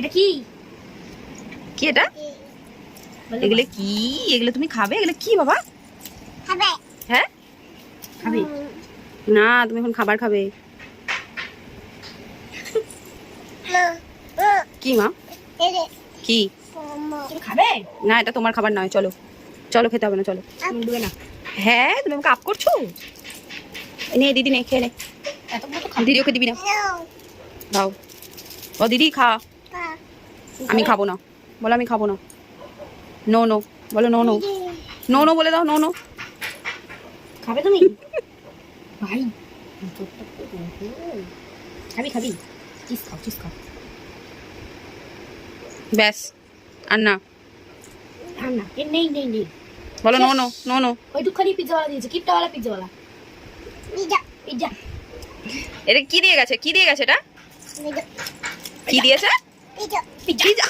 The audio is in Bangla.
এটা কি কি এটা? এগুলো কি? এগুলো তুমি খাবে? এগুলো কি বাবা? খাবে হ্যাঁ খাবে না, তুমি এখন খাবার খাবে। কি মা? কি? তুমি খাবে না, এটা তোমার খাবার নয়। চলো চলো, খেতে হবে না, চলো। তুমি দেবে না হ্যাঁ, তুমি আমাকে আপ করছো। নে দিদি, নে খেয়ে নে। এতগুলো তো খাবে দিদি ওকে দিবি না, দাও। ও দিদি খা। আমি খাবো না, বলো আমি খাবো না। নো নো বলো, নো নো নো নো বলে দাও, নো নো। খাবে তুমি ভাই খাবি খাবি চিজ খাও চিজ খাও ব্যাস আর না, আর না এ নেই নেই নেই বলো নো নো নো নো। ওই দুখানি পিজ্জাওয়ালা দিয়েছে কিপটাওয়ালা পিজ্জাওয়ালা পিজ্জা এটা কি দিয়ে গেছে? কি দিয়ে গেছে এটা? কি দিয়েছে? Pizza pizza.